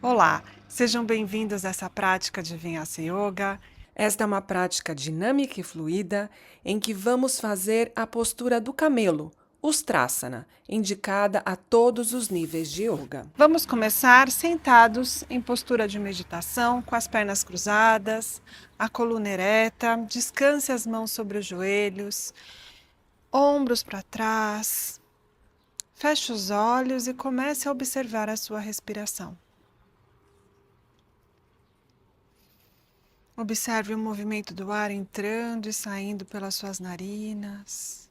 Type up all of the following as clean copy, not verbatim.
Olá, sejam bem-vindos a essa prática de Vinyasa Yoga. Esta é uma prática dinâmica e fluida em que vamos fazer a postura do camelo, Ustrasana, indicada a todos os níveis de yoga. Vamos começar sentados em postura de meditação, com as pernas cruzadas, a coluna ereta, descanse as mãos sobre os joelhos, ombros para trás. Feche os olhos e comece a observar a sua respiração. Observe o movimento do ar entrando e saindo pelas suas narinas.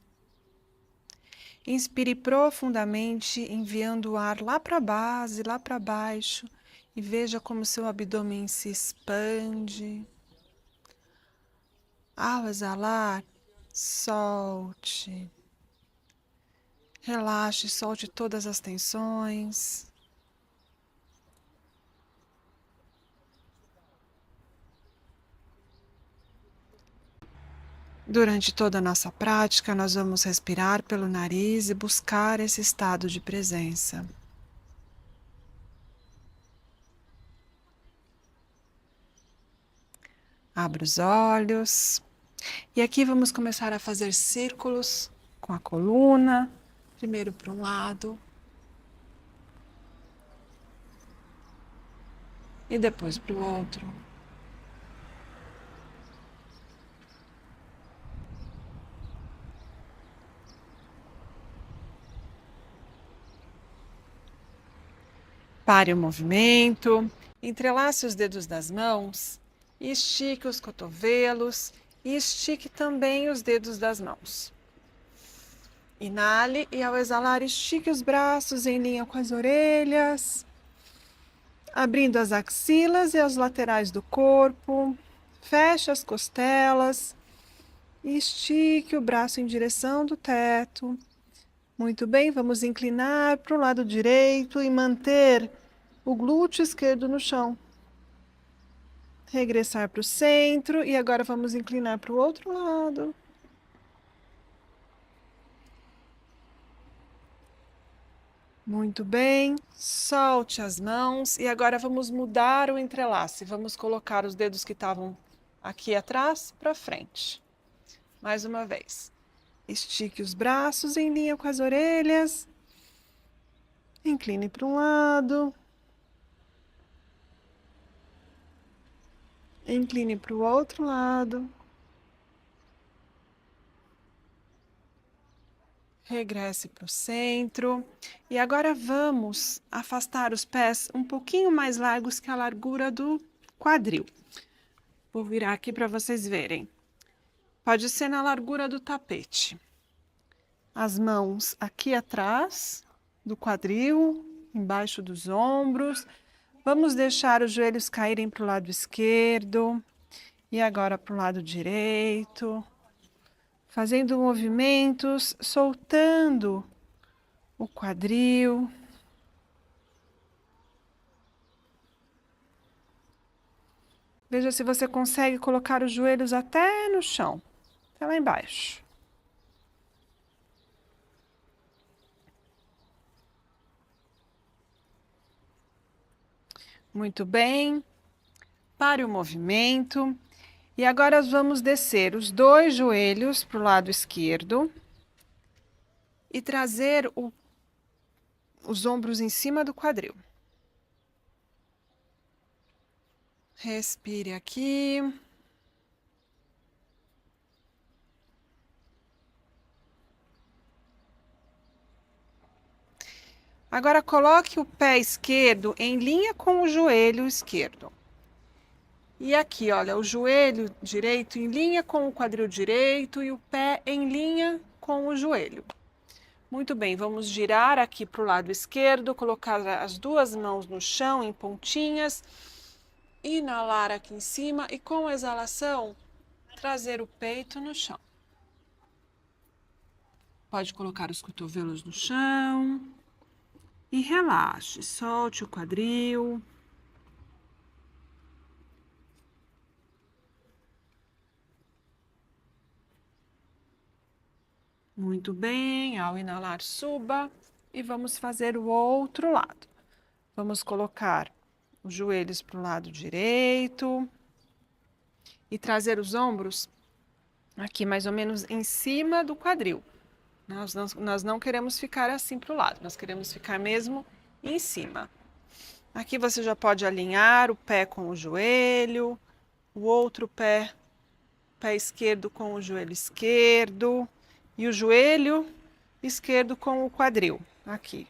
Inspire profundamente, enviando o ar lá para a base, lá para baixo, e veja como seu abdômen se expande. Ao exalar, solte. Relaxe, solte todas as tensões. Durante toda a nossa prática, nós vamos respirar pelo nariz e buscar esse estado de presença. Abra os olhos. E aqui vamos começar a fazer círculos com a coluna. Primeiro para um lado. E depois para o outro. Pare o movimento. Entrelace os dedos das mãos. E estique os cotovelos. E estique também os dedos das mãos. Inale e ao exalar estique os braços em linha com as orelhas, abrindo as axilas e as laterais do corpo. Feche as costelas e estique o braço em direção do teto. Muito bem, vamos inclinar para o lado direito e manter o glúteo esquerdo no chão. Regressar para o centro e agora vamos inclinar para o outro lado. Muito bem, solte as mãos e agora vamos mudar o entrelace. Vamos colocar os dedos que estavam aqui atrás para frente. Mais uma vez. Estique os braços em linha com as orelhas. Incline para um lado. Incline para o outro lado. Regresse para o centro. E agora vamos afastar os pés um pouquinho mais largos que a largura do quadril. Vou virar aqui para vocês verem. Pode ser na largura do tapete. As mãos aqui atrás do quadril, embaixo dos ombros. Vamos deixar os joelhos caírem para o lado esquerdo e agora para o lado direito. Fazendo movimentos, soltando o quadril. Veja se você consegue colocar os joelhos até no chão, até lá embaixo. Muito bem. Pare o movimento. E agora vamos descer os dois joelhos para o lado esquerdo e trazer os ombros em cima do quadril. Respire aqui. Agora coloque o pé esquerdo em linha com o joelho esquerdo. E aqui, olha, o joelho direito em linha com o quadril direito e o pé em linha com o joelho. Muito bem, vamos girar aqui para o lado esquerdo, colocar as duas mãos no chão em pontinhas, inalar aqui em cima e com a exalação trazer o peito no chão. Pode colocar os cotovelos no chão e relaxe, solte o quadril. Muito bem, ao inalar, suba e vamos fazer o outro lado. Vamos colocar os joelhos para o lado direito e trazer os ombros aqui mais ou menos em cima do quadril. Nós não queremos ficar assim para o lado, nós queremos ficar mesmo em cima. Aqui você já pode alinhar o pé com o joelho, o outro pé esquerdo com o joelho esquerdo e o joelho esquerdo com o quadril, aqui.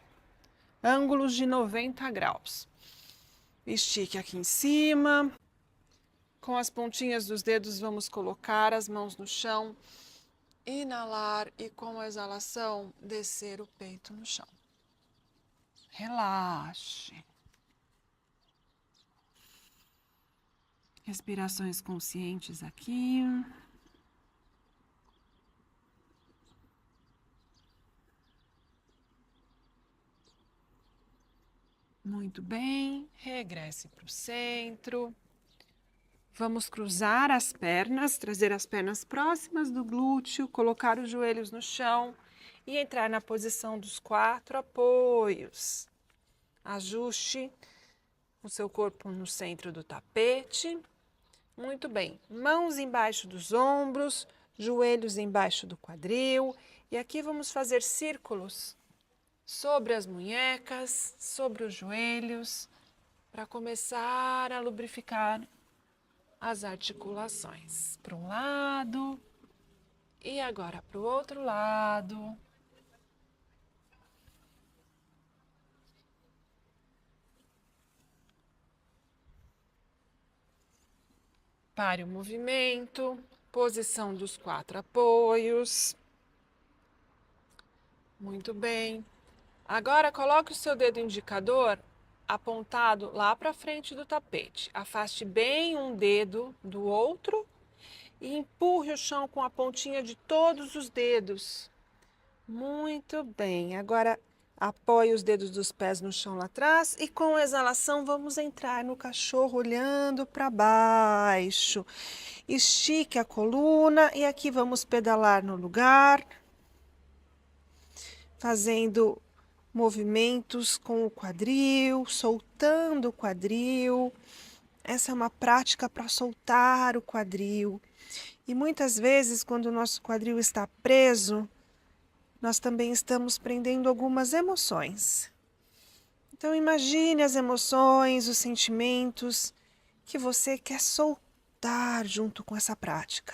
Ângulos de 90 graus. Estique aqui em cima. Com as pontinhas dos dedos vamos colocar as mãos no chão, inalar e com a exalação descer o peito no chão. Relaxe. Respirações conscientes aqui. Muito bem, regresse para o centro. Vamos cruzar as pernas, trazer as pernas próximas do glúteo, colocar os joelhos no chão e entrar na posição dos 4 apoios. Ajuste o seu corpo no centro do tapete. Muito bem, mãos embaixo dos ombros, joelhos embaixo do quadril. E aqui vamos fazer círculos sobre as munhecas, sobre os joelhos, para começar a lubrificar as articulações. Para um lado e agora para o outro lado. Pare o movimento, posição dos 4 apoios. Muito bem. Agora coloque o seu dedo indicador apontado lá para frente do tapete. Afaste bem um dedo do outro e empurre o chão com a pontinha de todos os dedos. Muito bem. Agora apoie os dedos dos pés no chão lá atrás e com a exalação vamos entrar no cachorro olhando para baixo. Estique a coluna e aqui vamos pedalar no lugar, fazendo movimentos com o quadril, soltando o quadril. Essa é uma prática para soltar o quadril. E muitas vezes, quando o nosso quadril está preso, nós também estamos prendendo algumas emoções. Então, imagine as emoções, os sentimentos que você quer soltar junto com essa prática.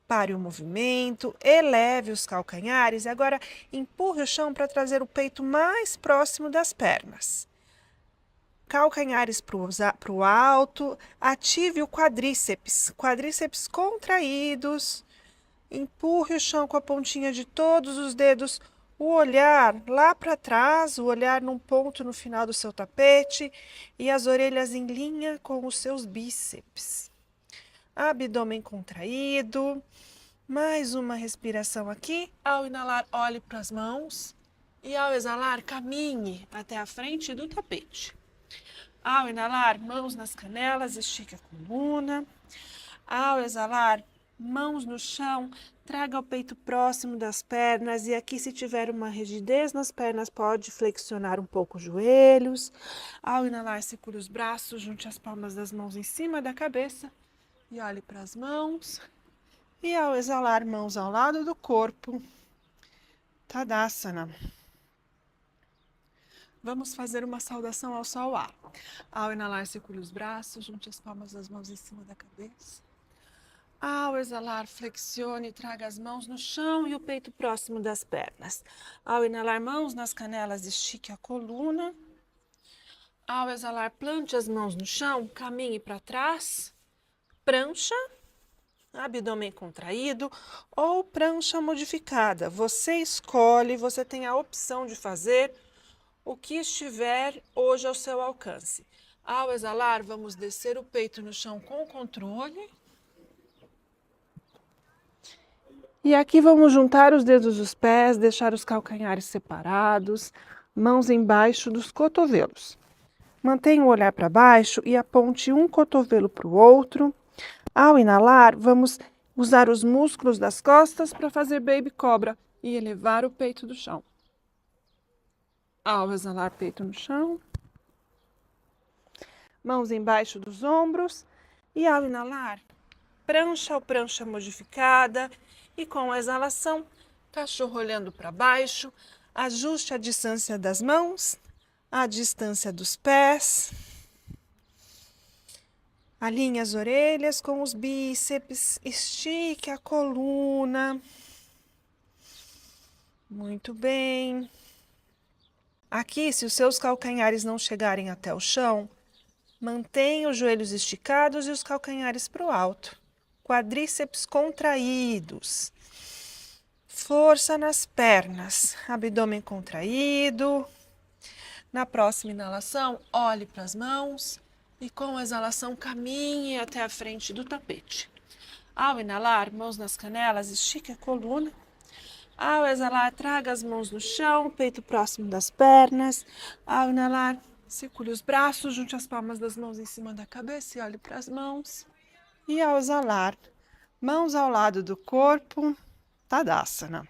Pare o movimento, eleve os calcanhares e agora empurre o chão para trazer o peito mais próximo das pernas. Calcanhares para o alto, ative o quadríceps contraídos. Empurre o chão com a pontinha de todos os dedos, o olhar lá para trás, o olhar num ponto no final do seu tapete e as orelhas em linha com os seus bíceps. Abdômen contraído. Mais uma respiração aqui. Ao inalar, olhe para as mãos e ao exalar, caminhe até a frente do tapete. Ao inalar, mãos nas canelas, estique a coluna. Ao exalar, mãos no chão, traga o peito próximo das pernas e aqui, se tiver uma rigidez nas pernas, pode flexionar um pouco os joelhos. Ao inalar, segure os braços, junte as palmas das mãos em cima da cabeça e olhe para as mãos. E ao exalar, mãos ao lado do corpo, Tadasana. Vamos fazer uma saudação ao sol ar. Ao inalar, circule os braços, junte as palmas das mãos em cima da cabeça. Ao exalar, flexione e traga as mãos no chão e o peito próximo das pernas. Ao inalar, mãos nas canelas, estique a coluna. Ao exalar, plante as mãos no chão, caminhe para trás. Prancha, abdômen contraído ou prancha modificada. Você escolhe, você tem a opção de fazer o que estiver hoje ao seu alcance. Ao exalar, vamos descer o peito no chão com controle. E aqui vamos juntar os dedos dos pés, deixar os calcanhares separados, mãos embaixo dos cotovelos. Mantenha o olhar para baixo e aponte um cotovelo para o outro. Ao inalar, vamos usar os músculos das costas para fazer baby cobra e elevar o peito do chão. Ao exalar, peito no chão. Mãos embaixo dos ombros. E ao inalar, prancha ou prancha modificada. E com a exalação, cachorro olhando para baixo. Ajuste a distância das mãos, a distância dos pés. Alinhe as orelhas com os bíceps, estique a coluna. Muito bem. Aqui, se os seus calcanhares não chegarem até o chão, mantenha os joelhos esticados e os calcanhares para o alto. Quadríceps contraídos. Força nas pernas, abdômen contraído. Na próxima inalação, olhe para as mãos e com a exalação caminhe até a frente do tapete. Ao inalar, mãos nas canelas, estique a coluna. Ao exalar, traga as mãos no chão, peito próximo das pernas. Ao inalar, circule os braços, junte as palmas das mãos em cima da cabeça e olhe para as mãos. E ao exalar, mãos ao lado do corpo, Tadasana.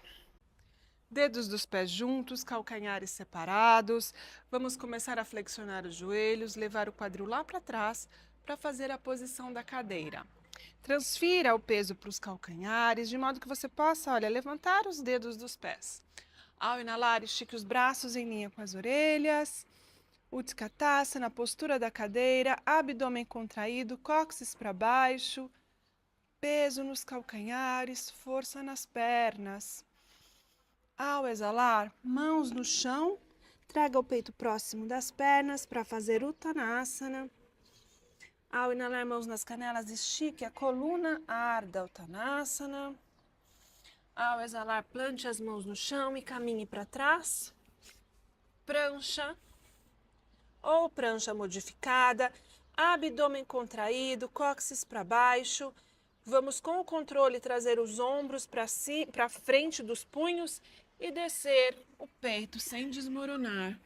Dedos dos pés juntos, calcanhares separados. Vamos começar a flexionar os joelhos, levar o quadril lá para trás para fazer a posição da cadeira. Transfira o peso para os calcanhares, de modo que você possa, olha, levantar os dedos dos pés. Ao inalar, estique os braços em linha com as orelhas. Utkatasana, na postura da cadeira, abdômen contraído, cóccix para baixo. Peso nos calcanhares, força nas pernas. Ao exalar, mãos no chão, traga o peito próximo das pernas para fazer Uttanasana. Ao inalar, mãos nas canelas, estique a coluna, Ardha Uttanasana. Ao exalar, plante as mãos no chão e caminhe para trás. Prancha ou prancha modificada, abdômen contraído, cóccix para baixo. Vamos com o controle trazer os ombros para frente dos punhos e descer o peito sem desmoronar.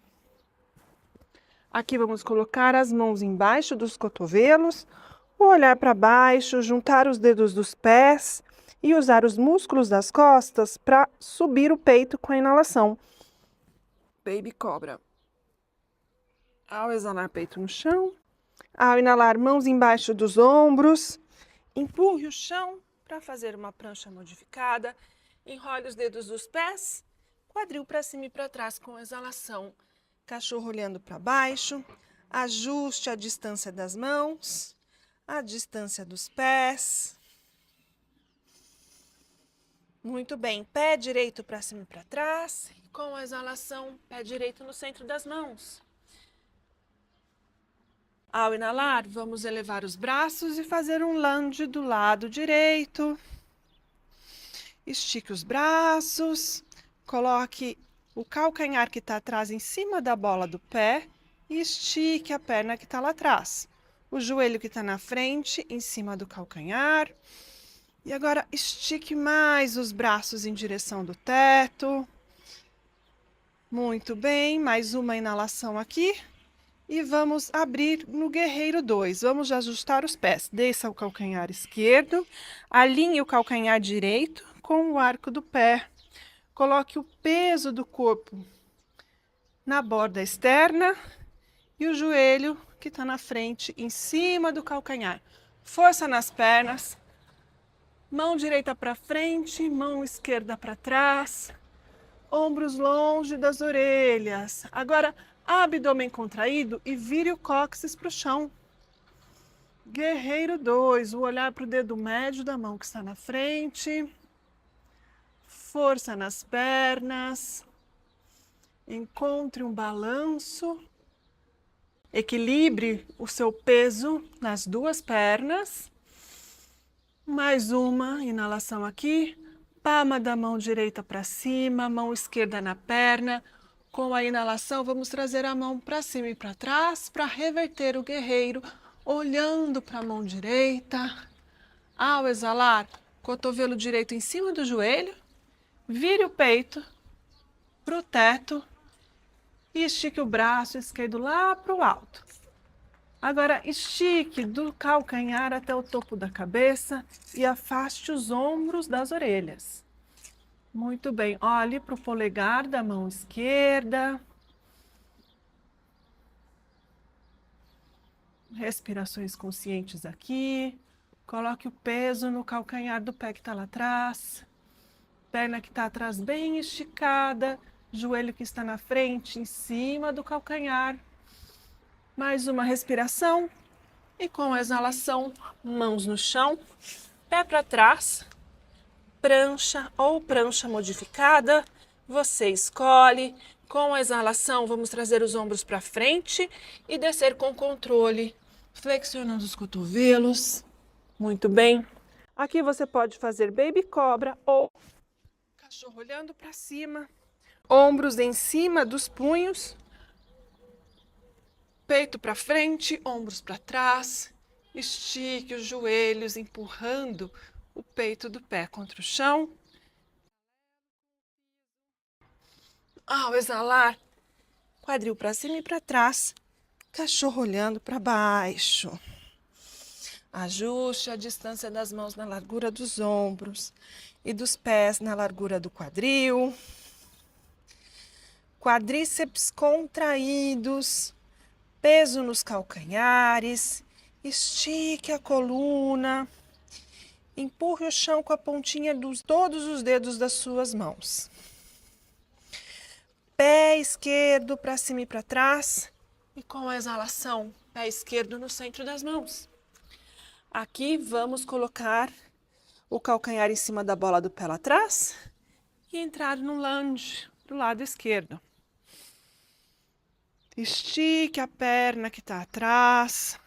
Aqui vamos colocar as mãos embaixo dos cotovelos, olhar para baixo, juntar os dedos dos pés e usar os músculos das costas para subir o peito com a inalação. Baby Cobra. Ao exalar, peito no chão. Ao inalar, mãos embaixo dos ombros. Empurre o chão para fazer uma prancha modificada. Enrole os dedos dos pés. Quadril para cima e para trás com exalação. Cachorro olhando para baixo. Ajuste a distância das mãos. A distância dos pés. Muito bem. Pé direito para cima e para trás. Com a exalação, pé direito no centro das mãos. Ao inalar, vamos elevar os braços e fazer um lunge do lado direito. Estique os braços, coloque o calcanhar que está atrás em cima da bola do pé e estique a perna que está lá atrás. O joelho que está na frente, em cima do calcanhar. E agora estique mais os braços em direção do teto. Muito bem, mais uma inalação aqui. E vamos abrir no Guerreiro 2. Vamos ajustar os pés. Desça o calcanhar esquerdo, alinhe o calcanhar direito com o arco do pé. Coloque o peso do corpo na borda externa e o joelho que está na frente, em cima do calcanhar. Força nas pernas. Mão direita para frente, mão esquerda para trás. Ombros longe das orelhas. Agora, abdômen contraído e vire o cóccix para o chão. Guerreiro 2, o olhar para o dedo médio da mão que está na frente. Força nas pernas. Encontre um balanço. Equilibre o seu peso nas duas pernas. Mais uma inalação aqui. Palma da mão direita para cima, mão esquerda na perna. Com a inalação, vamos trazer a mão para cima e para trás para reverter o guerreiro, olhando para a mão direita. Ao exalar, cotovelo direito em cima do joelho, vire o peito para o teto e estique o braço esquerdo lá para o alto. Agora, estique do calcanhar até o topo da cabeça e afaste os ombros das orelhas. Muito bem, olhe para o polegar da mão esquerda. Respirações conscientes aqui. Coloque o peso no calcanhar do pé que está lá atrás. Perna que está atrás bem esticada. Joelho que está na frente, em cima do calcanhar. Mais uma respiração. E com a exalação, mãos no chão, pé para trás. Prancha ou prancha modificada. Você escolhe. Com a exalação, vamos trazer os ombros para frente e descer com controle, flexionando os cotovelos. Muito bem. Aqui você pode fazer baby cobra ou cachorro olhando para cima, ombros em cima dos punhos, peito para frente, ombros para trás. Estique os joelhos, empurrando o peito do pé contra o chão. Ao exalar, quadril para cima e para trás, cachorro olhando para baixo. Ajuste a distância das mãos na largura dos ombros e dos pés na largura do quadril. Quadríceps contraídos, peso nos calcanhares, estique a coluna, empurre o chão com a pontinha de todos os dedos das suas mãos. Pé esquerdo para cima e para trás e com a exalação, pé esquerdo no centro das mãos. Aqui vamos colocar o calcanhar em cima da bola do pé lá atrás e entrar no lunge do lado esquerdo. Estique a perna que está atrás.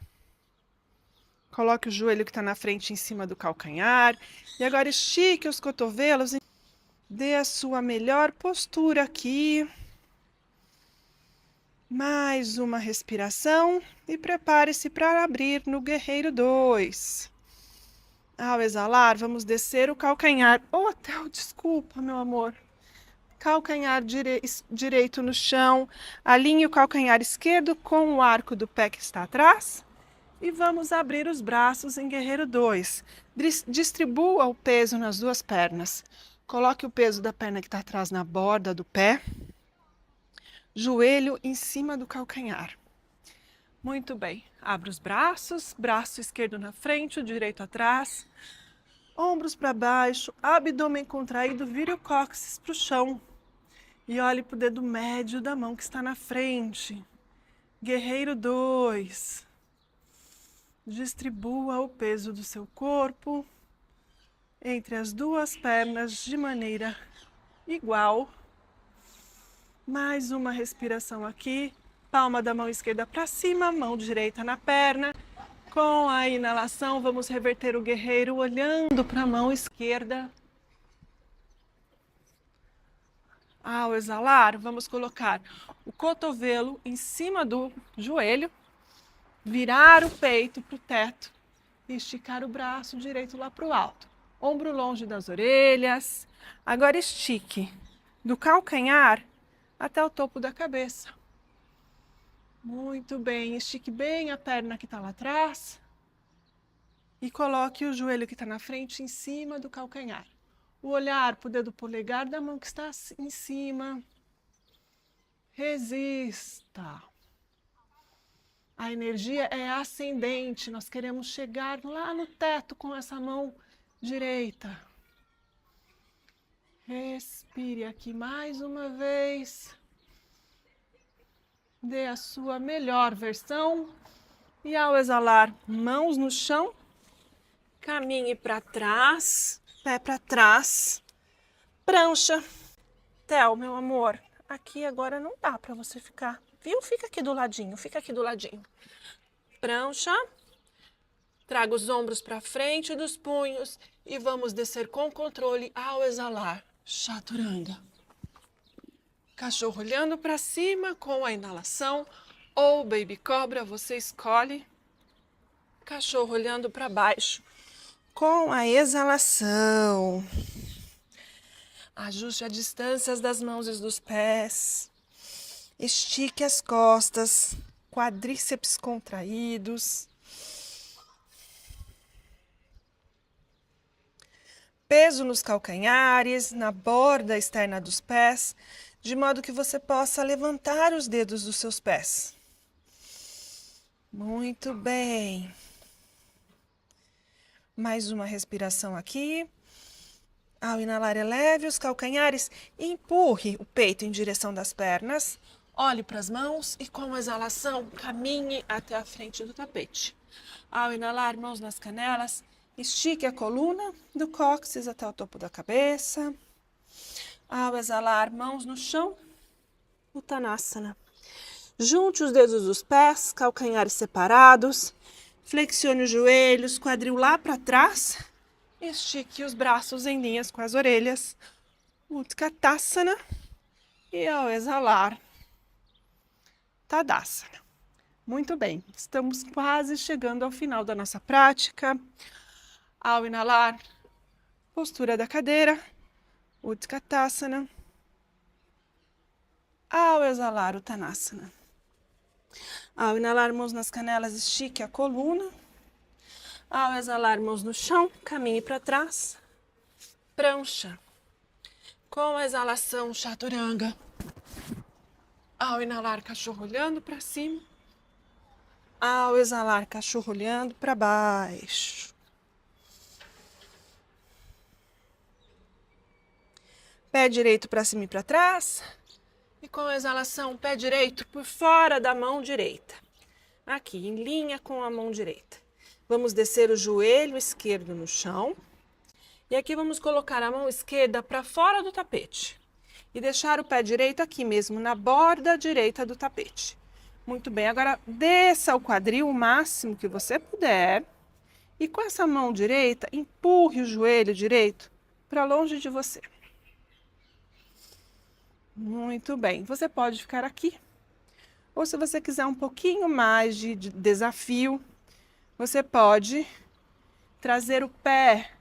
Coloque o joelho que está na frente em cima do calcanhar. E agora estique os cotovelos e dê a sua melhor postura aqui. Mais uma respiração e prepare-se para abrir no Guerreiro 2. Ao exalar, vamos descer o calcanhar. Desculpa, meu amor. Calcanhar direito no chão. Alinhe o calcanhar esquerdo com o arco do pé que está atrás. E vamos abrir os braços em Guerreiro 2. Distribua o peso nas duas pernas. Coloque o peso da perna que está atrás na borda do pé. Joelho em cima do calcanhar. Muito bem. Abra os braços, braço esquerdo na frente, o direito atrás. Ombros para baixo, abdômen contraído, vire o cóccix para o chão. E olhe para o dedo médio da mão que está na frente. Guerreiro 2. Distribua o peso do seu corpo entre as duas pernas de maneira igual. Mais uma respiração aqui. Palma da mão esquerda para cima, mão direita na perna. Com a inalação, vamos reverter o guerreiro olhando para a mão esquerda. Ao exalar, vamos colocar o cotovelo em cima do joelho, virar o peito para o teto e esticar o braço direito lá para o alto. Ombro longe das orelhas. Agora estique do calcanhar até o topo da cabeça. Muito bem, estique bem a perna que está lá atrás e coloque o joelho que está na frente em cima do calcanhar. O olhar para o dedo polegar da mão que está em cima. Resista. A energia é ascendente, nós queremos chegar lá no teto com essa mão direita. Respire aqui mais uma vez. Dê a sua melhor versão. E ao exalar, mãos no chão. Caminhe para trás, pé para trás. Prancha. Theo, meu amor, aqui agora não dá para você ficar, viu? Fica aqui do ladinho, fica aqui do ladinho. Prancha. Traga os ombros para frente dos punhos e vamos descer com controle ao exalar. Chaturanga. Cachorro olhando para cima com a inalação ou baby cobra, você escolhe. Cachorro olhando para baixo com a exalação. Ajuste as distâncias das mãos e dos pés. Estique as costas, quadríceps contraídos. Peso nos calcanhares, na borda externa dos pés, de modo que você possa levantar os dedos dos seus pés. Muito bem. Mais uma respiração aqui. Ao inalar, eleve os calcanhares e empurre o peito em direção das pernas. Olhe para as mãos e com a exalação, caminhe até a frente do tapete. Ao inalar, mãos nas canelas, estique a coluna do cóccix até o topo da cabeça. Ao exalar, mãos no chão, Uttanasana. Junte os dedos dos pés, calcanhares separados. Flexione os joelhos, quadril lá para trás. Estique os braços em linhas com as orelhas. Utkatasana. E ao exalar, Tadasana. Muito bem, estamos quase chegando ao final da nossa prática. Ao inalar, postura da cadeira, Utkatasana. Ao exalar, Uttanasana. Ao inalar, mãos nas canelas, estique a coluna. Ao exalar, mãos no chão, caminhe para trás. Prancha. Com a exalação, Chaturanga. Ao inalar, cachorro olhando para cima. Ao exalar, cachorro olhando para baixo. Pé direito para cima e para trás. E com a exalação, pé direito por fora da mão direita. Aqui, em linha com a mão direita. Vamos descer o joelho esquerdo no chão. E aqui vamos colocar a mão esquerda para fora do tapete. E deixar o pé direito aqui mesmo, na borda direita do tapete. Muito bem, agora desça o quadril o máximo que você puder. E com essa mão direita, empurre o joelho direito para longe de você. Muito bem, você pode ficar aqui. Ou se você quiser um pouquinho mais de desafio, você pode trazer o pé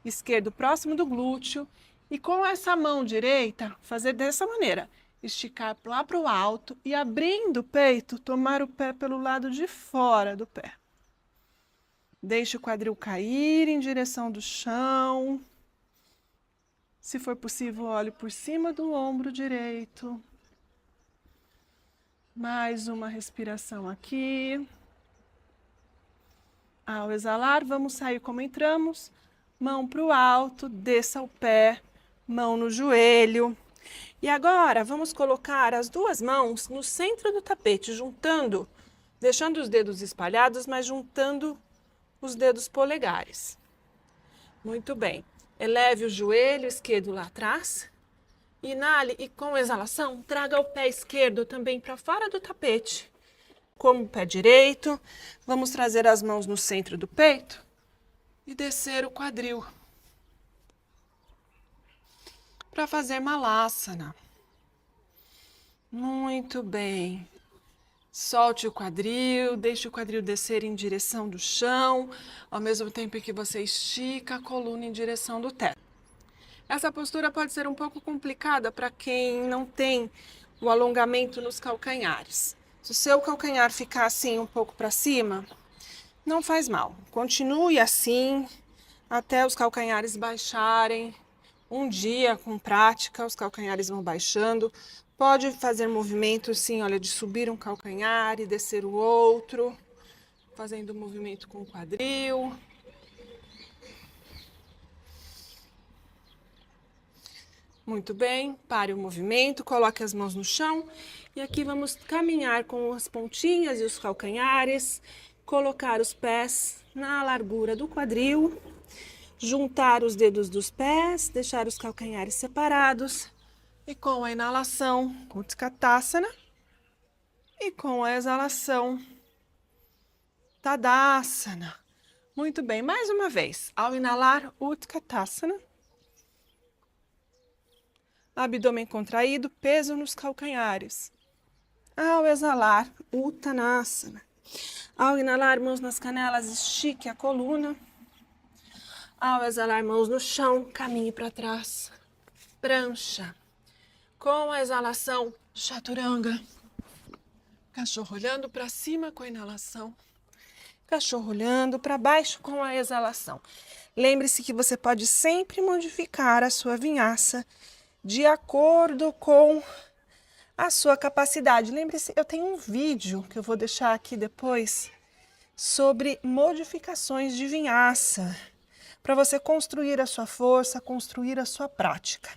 esquerdo próximo do glúteo e com essa mão direita fazer dessa maneira. Esticar lá para o alto e abrindo o peito, tomar o pé pelo lado de fora do pé. Deixe o quadril cair em direção do chão. Se for possível, olhe por cima do ombro direito. Mais uma respiração aqui. Ao exalar, vamos sair como entramos. Mão para o alto, desça o pé, mão no joelho. E agora, vamos colocar as duas mãos no centro do tapete, juntando, deixando os dedos espalhados, mas juntando os dedos polegares. Muito bem. Eleve o joelho esquerdo lá atrás. Inale e com exalação, traga o pé esquerdo também para fora do tapete. Como o pé direito, vamos trazer as mãos no centro do peito e descer o quadril. Para fazer Malasana. Muito bem. Solte o quadril, deixe o quadril descer em direção do chão, ao mesmo tempo que você estica a coluna em direção do teto. Essa postura pode ser um pouco complicada para quem não tem o alongamento nos calcanhares. Se o seu calcanhar ficar assim um pouco para cima, não faz mal. Continue assim até os calcanhares baixarem. Um dia, com prática, os calcanhares vão baixando. Pode fazer movimentos, sim, olha, de subir um calcanhar e descer o outro, fazendo movimento com o quadril. Muito bem, pare o movimento, coloque as mãos no chão e aqui vamos caminhar com as pontinhas e os calcanhares, colocar os pés na largura do quadril, juntar os dedos dos pés, deixar os calcanhares separados. E com a inalação, Utkatasana. E com a exalação, Tadasana. Muito bem, mais uma vez. Ao inalar, Utkatasana. Abdômen contraído, peso nos calcanhares. Ao exalar, Uttanasana. Ao inalar, mãos nas canelas, estique a coluna. Ao exalar, mãos no chão, caminhe para trás. Prancha. Com a exalação, Chaturanga. Cachorro olhando para cima com a inalação. Cachorro olhando para baixo com a exalação. Lembre-se que você pode sempre modificar a sua vinhaça de acordo com a sua capacidade. Lembre-se, eu tenho um vídeo que eu vou deixar aqui depois sobre modificações de vinhaça, para você construir a sua força, construir a sua prática.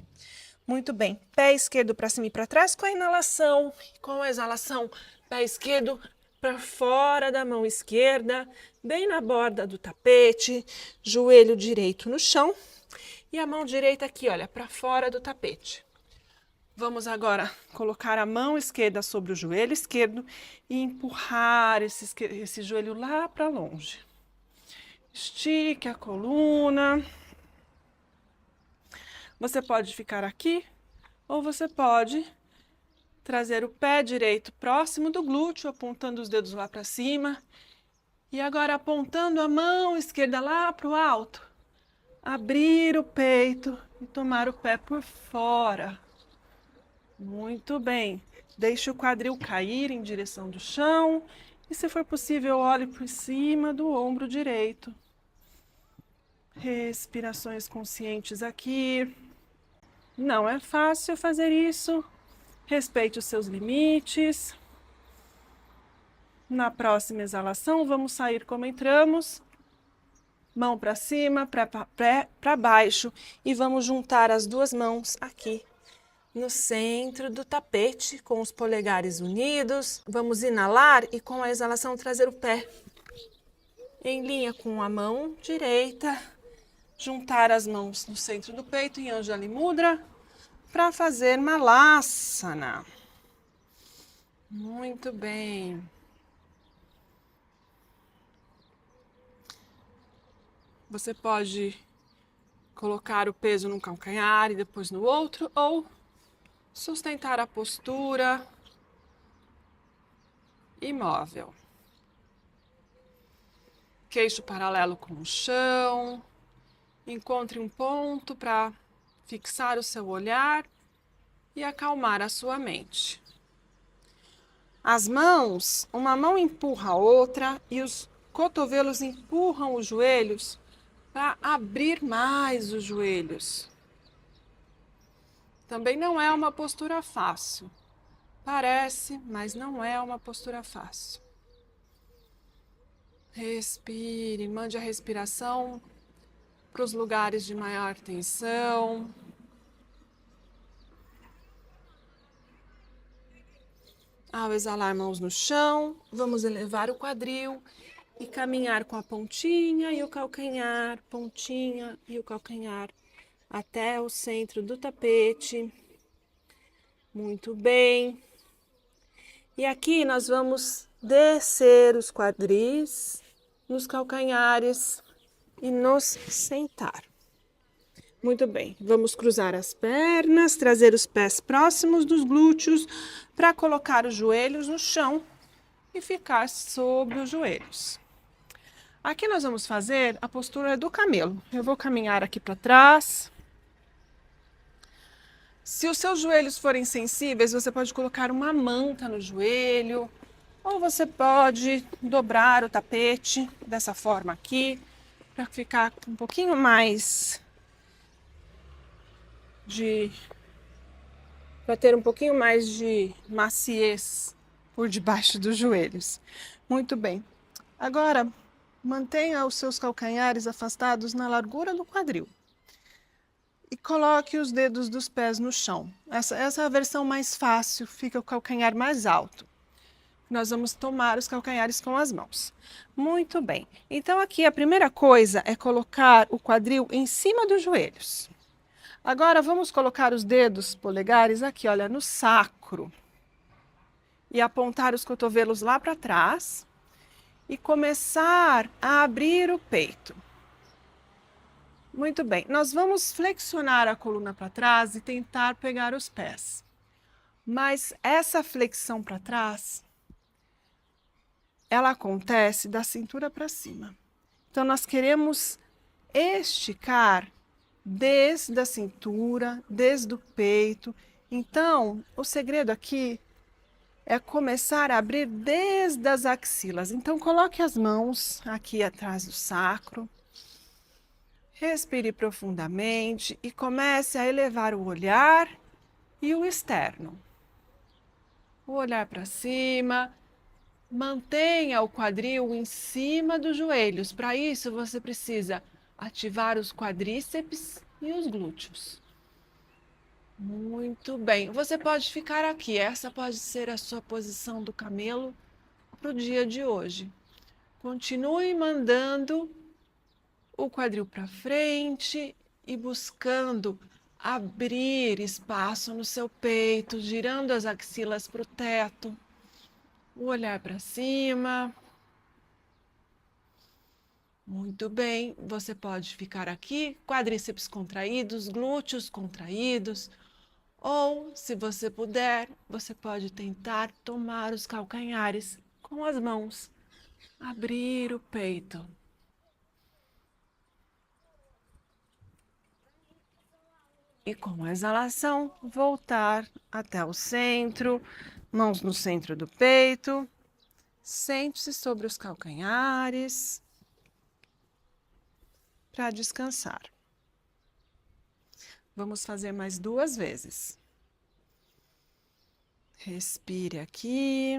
Muito bem, pé esquerdo para cima e para trás com a inalação, com a exalação, pé esquerdo para fora da mão esquerda, bem na borda do tapete, joelho direito no chão e a mão direita aqui, olha, para fora do tapete. Vamos colocar a mão esquerda sobre o joelho esquerdo e empurrar esse joelho lá para longe. Estique a coluna. Você pode ficar aqui ou você pode trazer o pé direito próximo do glúteo, apontando os dedos lá para cima. E agora apontando a mão esquerda lá para o alto. Abrir o peito e tomar o pé por fora. Muito bem. Deixe o quadril cair em direção do chão. E se for possível, olhe por cima do ombro direito. Respirações conscientes aqui. Não é fácil fazer isso. Respeite os seus limites. Na próxima exalação, vamos sair como entramos. Mão para cima, para baixo. E vamos juntar as duas mãos aqui no centro do tapete, com os polegares unidos. Vamos inalar e com a exalação trazer o pé em linha com a mão direita. Juntar as mãos no centro do peito em Anjali Mudra para fazer Malasana. Muito bem. Você pode colocar o peso num calcanhar e depois no outro, ou sustentar a postura imóvel. Queixo paralelo com o chão. Encontre um ponto para fixar o seu olhar e acalmar a sua mente. As mãos, uma mão empurra a outra e os cotovelos empurram os joelhos para abrir mais os joelhos. Também não é uma postura fácil. Parece, mas não é uma postura fácil. Respire, mande a respiração para os lugares de maior tensão. Ao exalar, mãos no chão, vamos elevar o quadril e caminhar com a pontinha e o calcanhar, pontinha e o calcanhar, até o centro do tapete. Muito bem. E aqui nós vamos descer os quadris nos calcanhares e nos sentar. Muito bem, vamos cruzar as pernas, trazer os pés próximos dos glúteos para colocar os joelhos no chão e ficar sobre os joelhos. Aqui nós vamos fazer a postura do camelo. Eu vou caminhar aqui para trás. Se os seus joelhos forem sensíveis, você pode colocar uma manta no joelho, ou você pode dobrar o tapete dessa forma aqui, para ficar um pouquinho mais para ter um pouquinho mais de maciez por debaixo dos joelhos. Muito bem. Agora, mantenha os seus calcanhares afastados na largura do quadril. E coloque os dedos dos pés no chão. Essa é a versão mais fácil, fica o calcanhar mais alto. Nós vamos tomar os calcanhares com as mãos. Muito bem. Então, aqui a primeira coisa é colocar o quadril em cima dos joelhos. Agora, vamos colocar os dedos polegares aqui, olha, no sacro. E apontar os cotovelos lá para trás. E começar a abrir o peito. Muito bem. Nós vamos flexionar a coluna para trás e tentar pegar os pés. Mas essa flexão para trás, ela acontece da cintura para cima. Então, nós queremos esticar desde a cintura, desde o peito. Então, o segredo aqui é começar a abrir desde as axilas. Então, coloque as mãos aqui atrás do sacro. Respire profundamente e comece a elevar o olhar e o externo. o olhar para cima. Mantenha o quadril em cima dos joelhos. Para isso, você precisa ativar os quadríceps e os glúteos. Muito bem. Você pode ficar aqui. Essa pode ser a sua posição do camelo para o dia de hoje. Continue mandando o quadril para frente e buscando abrir espaço no seu peito, girando as axilas para o teto, o olhar para cima. Muito bem, você pode ficar aqui, quadríceps contraídos, glúteos contraídos, ou, se você puder, você pode tentar tomar os calcanhares com as mãos, abrir o peito. E com a exalação, voltar até o centro, mãos no centro do peito. Sente-se sobre os calcanhares para descansar. Vamos fazer mais 2 vezes. Respire aqui.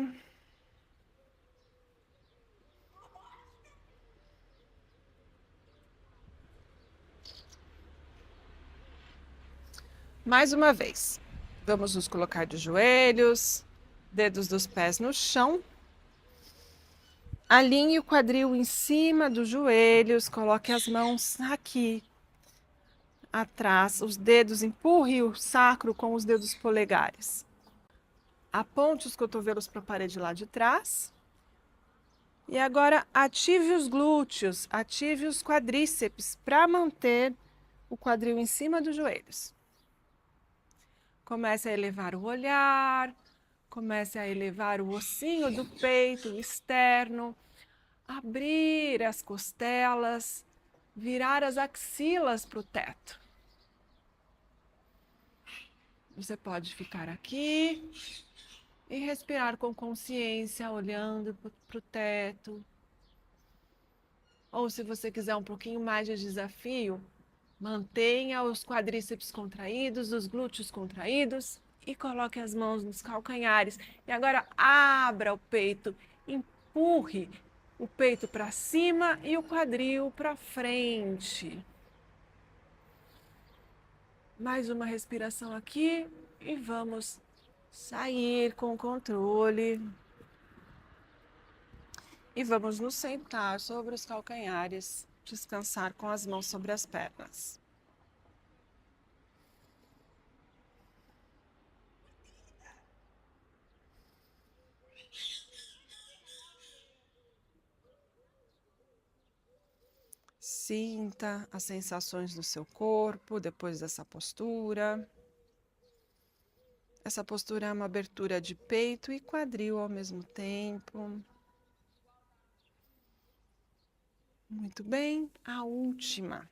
Mais uma vez. Vamos nos colocar de joelhos, dedos dos pés no chão. Alinhe o quadril em cima dos joelhos, coloque as mãos aqui atrás, os dedos, empurre o sacro com os dedos polegares. Aponte os cotovelos para a parede lá de trás. E agora ative os glúteos, ative os quadríceps para manter o quadril em cima dos joelhos. Comece a elevar o olhar, comece a elevar o ossinho do peito externo, abrir as costelas, virar as axilas para o teto. Você pode ficar aqui e respirar com consciência, olhando para o teto. Ou se você quiser um pouquinho mais de desafio, mantenha os quadríceps contraídos, os glúteos contraídos e coloque as mãos nos calcanhares. E agora abra o peito, empurre o peito para cima e o quadril para frente. Mais uma respiração aqui e vamos sair com controle. E vamos nos sentar sobre os calcanhares, descansar com as mãos sobre as pernas. Sinta as sensações do seu corpo depois dessa postura. Essa postura é uma abertura de peito e quadril ao mesmo tempo. Muito bem, a última.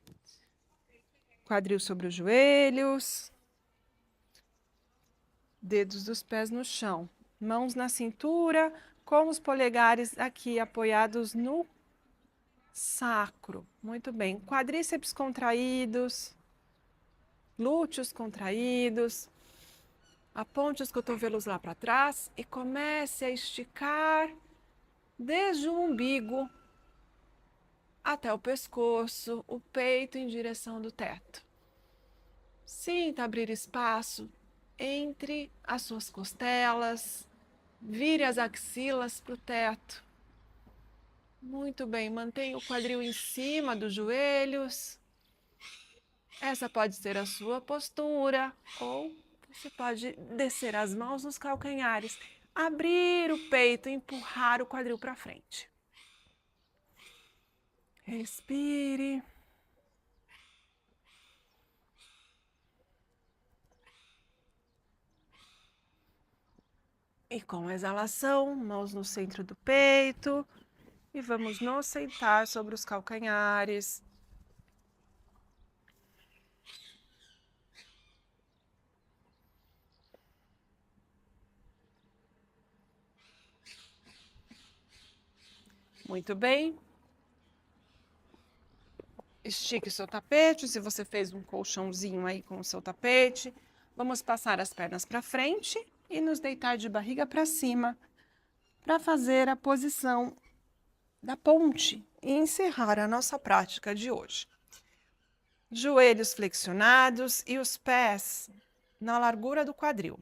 Quadril sobre os joelhos. Dedos dos pés no chão. Mãos na cintura, com os polegares aqui apoiados no sacro. Muito bem. Quadríceps contraídos. Glúteos contraídos. Aponte os cotovelos lá para trás e comece a esticar desde o umbigo até o pescoço, o peito em direção do teto. Sinta abrir espaço entre as suas costelas, vire as axilas para o teto. Muito bem, mantenha o quadril em cima dos joelhos. Essa pode ser a sua postura, ou você pode descer as mãos nos calcanhares, abrir o peito e empurrar o quadril para frente. Respire. E com a exalação, mãos no centro do peito. E vamos nos sentar sobre os calcanhares. Muito bem. Estique o seu tapete, se você fez um colchãozinho aí com o seu tapete. Vamos passar as pernas para frente e nos deitar de barriga para cima para fazer a posição da ponte e encerrar a nossa prática de hoje. Joelhos flexionados e os pés na largura do quadril.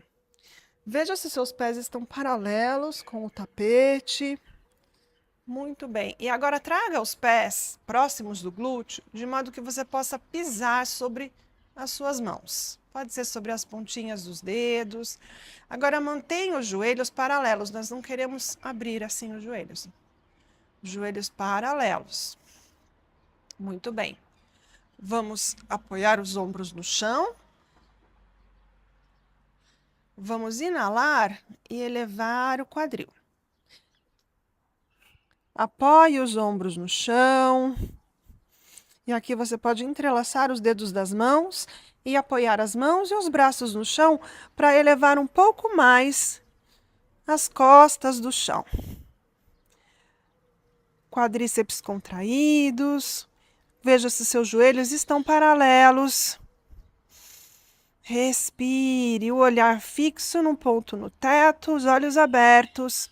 Veja se seus pés estão paralelos com o tapete. Muito bem. E agora traga os pés próximos do glúteo, de modo que você possa pisar sobre as suas mãos. Pode ser sobre as pontinhas dos dedos. Agora mantenha os joelhos paralelos. Nós não queremos abrir assim os joelhos. Joelhos paralelos. Muito bem. Vamos apoiar os ombros no chão. Vamos inalar e elevar o quadril. Apoie os ombros no chão. E aqui você pode entrelaçar os dedos das mãos e apoiar as mãos e os braços no chão para elevar um pouco mais as costas do chão. Quadríceps contraídos. Veja se seus joelhos estão paralelos. Respire, o olhar fixo num ponto no teto, os olhos abertos.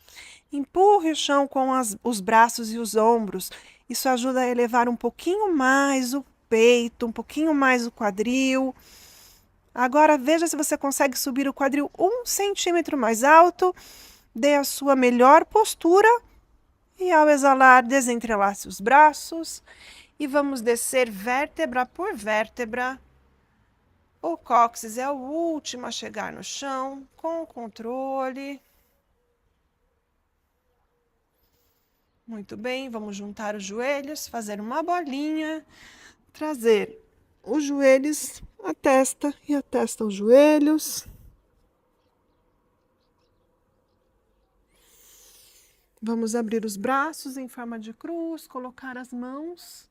Empurre o chão com os braços e os ombros. Isso ajuda a elevar um pouquinho mais o peito, um pouquinho mais o quadril. Agora veja se você consegue subir o quadril 1 centímetro mais alto. Dê a sua melhor postura. E ao exalar, desentrelace os braços. E vamos descer vértebra por vértebra. O cóccix é o último a chegar no chão, com controle. Muito bem, vamos juntar os joelhos, fazer uma bolinha, trazer os joelhos à testa e a testa aos joelhos. Vamos abrir os braços em forma de cruz, colocar as mãos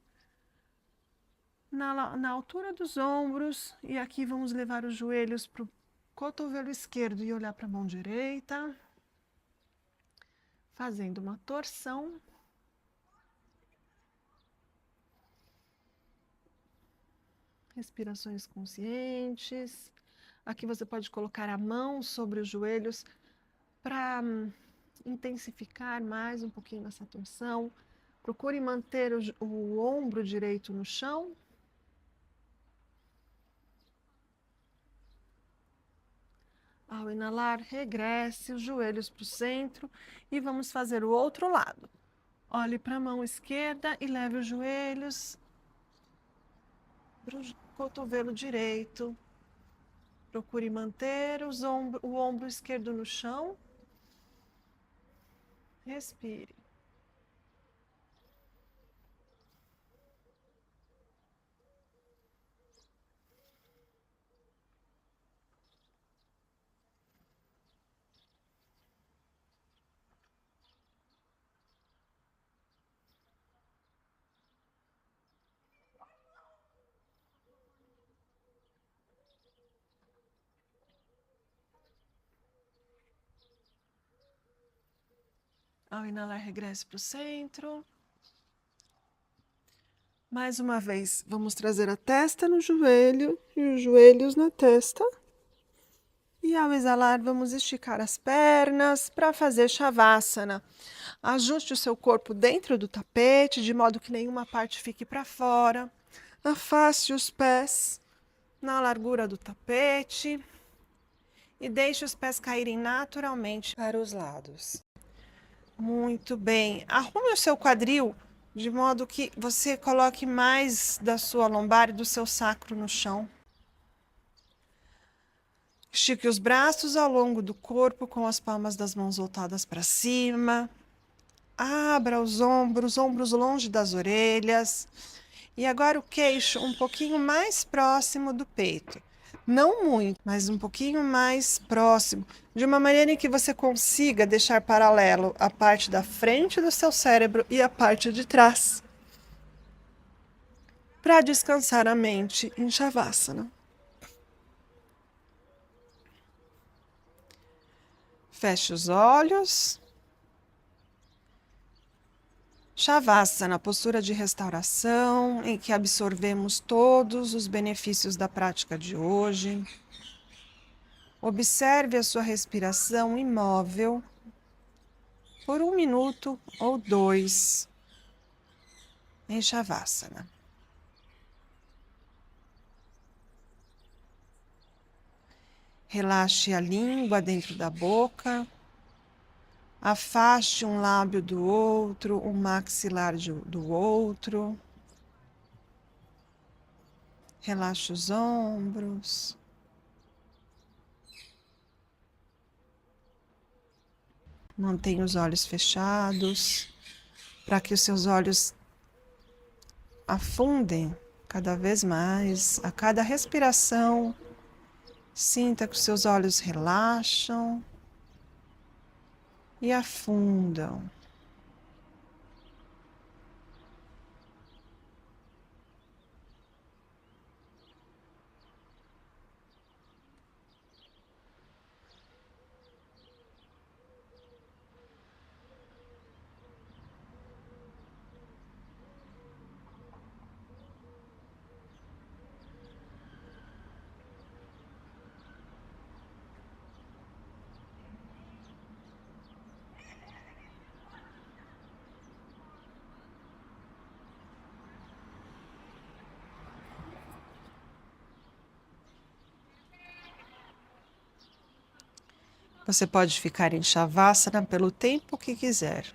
na altura dos ombros e aqui vamos levar os joelhos para o cotovelo esquerdo e olhar para a mão direita, fazendo uma torção. Respirações conscientes. Aqui você pode colocar a mão sobre os joelhos para intensificar mais um pouquinho essa torção. Procure manter o ombro direito no chão. Ao inalar, regresse os joelhos para o centro e vamos fazer o outro lado. Olhe para a mão esquerda e leve os joelhos para o cotovelo direito. Procure manter o ombro esquerdo no chão. Respire. Ao inalar, regresse para o centro. Mais uma vez, vamos trazer a testa no joelho e os joelhos na testa. E ao exalar, vamos esticar as pernas para fazer Shavasana. Ajuste o seu corpo dentro do tapete, de modo que nenhuma parte fique para fora. Afaste os pés na largura do tapete e deixe os pés caírem naturalmente para os lados. Muito bem. Arrume o seu quadril de modo que você coloque mais da sua lombar e do seu sacro no chão. Estique os braços ao longo do corpo com as palmas das mãos voltadas para cima. Abra os ombros longe das orelhas. E agora o queixo um pouquinho mais próximo do peito. Não muito, mas um pouquinho mais próximo, de uma maneira em que você consiga deixar paralelo a parte da frente do seu cérebro e a parte de trás, para descansar a mente em Shavasana. Feche os olhos. Shavasana, postura de restauração, em que absorvemos todos os benefícios da prática de hoje. Observe a sua respiração imóvel por 1 minuto ou 2 em Shavasana. Relaxe a língua dentro da boca. Afaste um lábio do outro, um maxilar do outro. Relaxe os ombros. Mantenha os olhos fechados, para que os seus olhos afundem cada vez mais. A cada respiração, sinta que os seus olhos relaxam e afundam. Você pode ficar em Shavasana pelo tempo que quiser.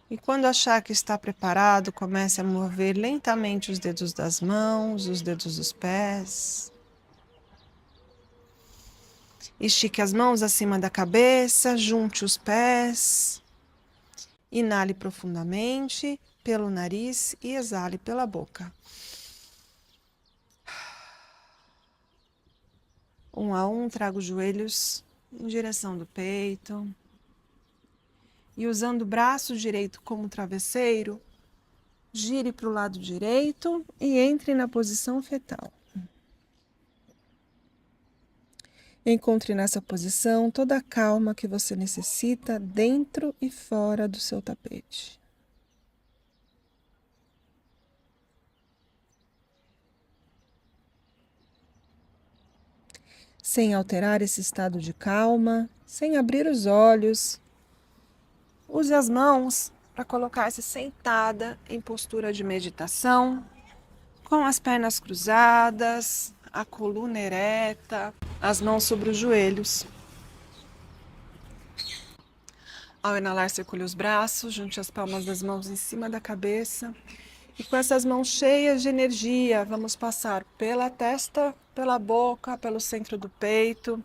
E quando achar que está preparado, comece a mover lentamente os dedos das mãos, os dedos dos pés. Estique as mãos acima da cabeça, junte os pés. Inale profundamente pelo nariz e exale pela boca. 1 a 1, traga os joelhos em direção do peito. E usando o braço direito como travesseiro, gire para o lado direito e entre na posição fetal. Encontre nessa posição toda a calma que você necessita dentro e fora do seu tapete. Sem alterar esse estado de calma, sem abrir os olhos, use as mãos para colocar-se sentada em postura de meditação, com as pernas cruzadas, a coluna ereta, as mãos sobre os joelhos. Ao inalar, circule os braços, junte as palmas das mãos em cima da cabeça. E com essas mãos cheias de energia, vamos passar pela testa, pela boca, pelo centro do peito,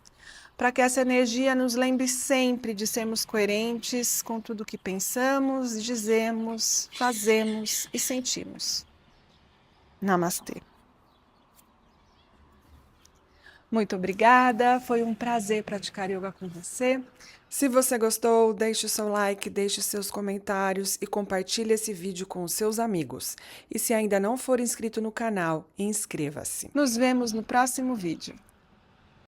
para que essa energia nos lembre sempre de sermos coerentes com tudo que pensamos, dizemos, fazemos e sentimos. Namastê. Muito obrigada, foi um prazer praticar yoga com você. Se você gostou, deixe o seu like, deixe seus comentários e compartilhe esse vídeo com os seus amigos. E se ainda não for inscrito no canal, inscreva-se. Nos vemos no próximo vídeo.